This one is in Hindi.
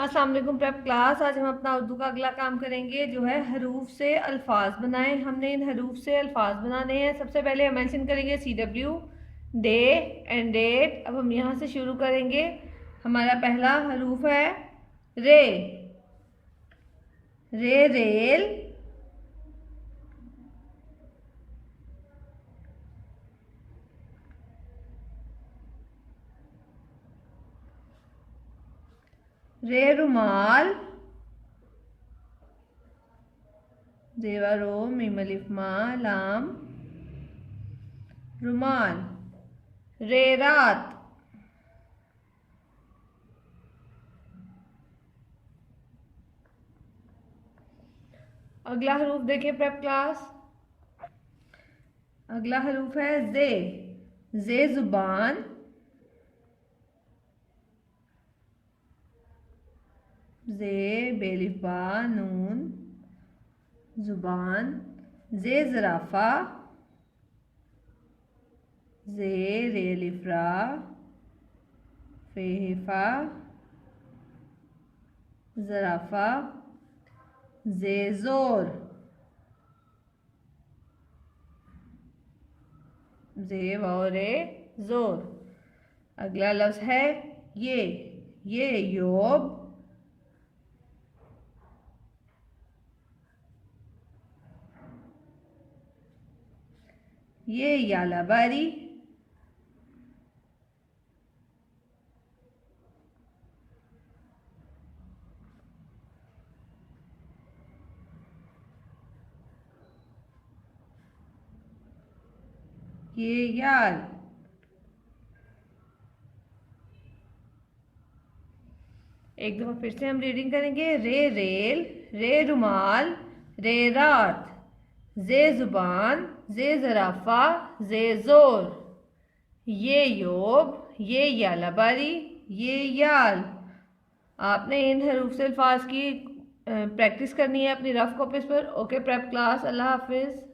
अस्सलाम वालेकुम प्रेप क्लास। आज हम अपना उर्दू का अगला काम करेंगे जो है हरूफ से अल्फाज बनाएं। हमने इन हरूफ से अल्फाज बनाने हैं। सबसे पहले हम मेंशन करेंगे CW, डे एंड डेट। अब हम यहाँ से शुरू करेंगे। हमारा पहला हरूफ है रे। रे रेल, रे रुमाल, जेवा रो मीम अलिफ मा लाम रुमाल। रे रात, अगला हरूफ देखिए प्रेप क्लास। अगला हरूफ है जे। जे जुबान, जे बेलिफा नून जुबान। जे जराफा, जे रेलिफ्रा फेहिफा जराफा। जे जोर, जे वोरे जोर। अगला लफ्ज है ये योब, ये यालाबारी, ये यार। एक दफा फिर से हम रीडिंग करेंगे। रे रेल, रे रुमाल, रे रात, जे जुबान, जे जराफा, जे जोर। ये योब, ये यालाबारी, ये याल। आपने इन हरूफ से अल्फाज की प्रैक्टिस करनी है अपनी रफ कॉपीज पर। ओके प्रेप क्लास, अल्लाह हाफिज़।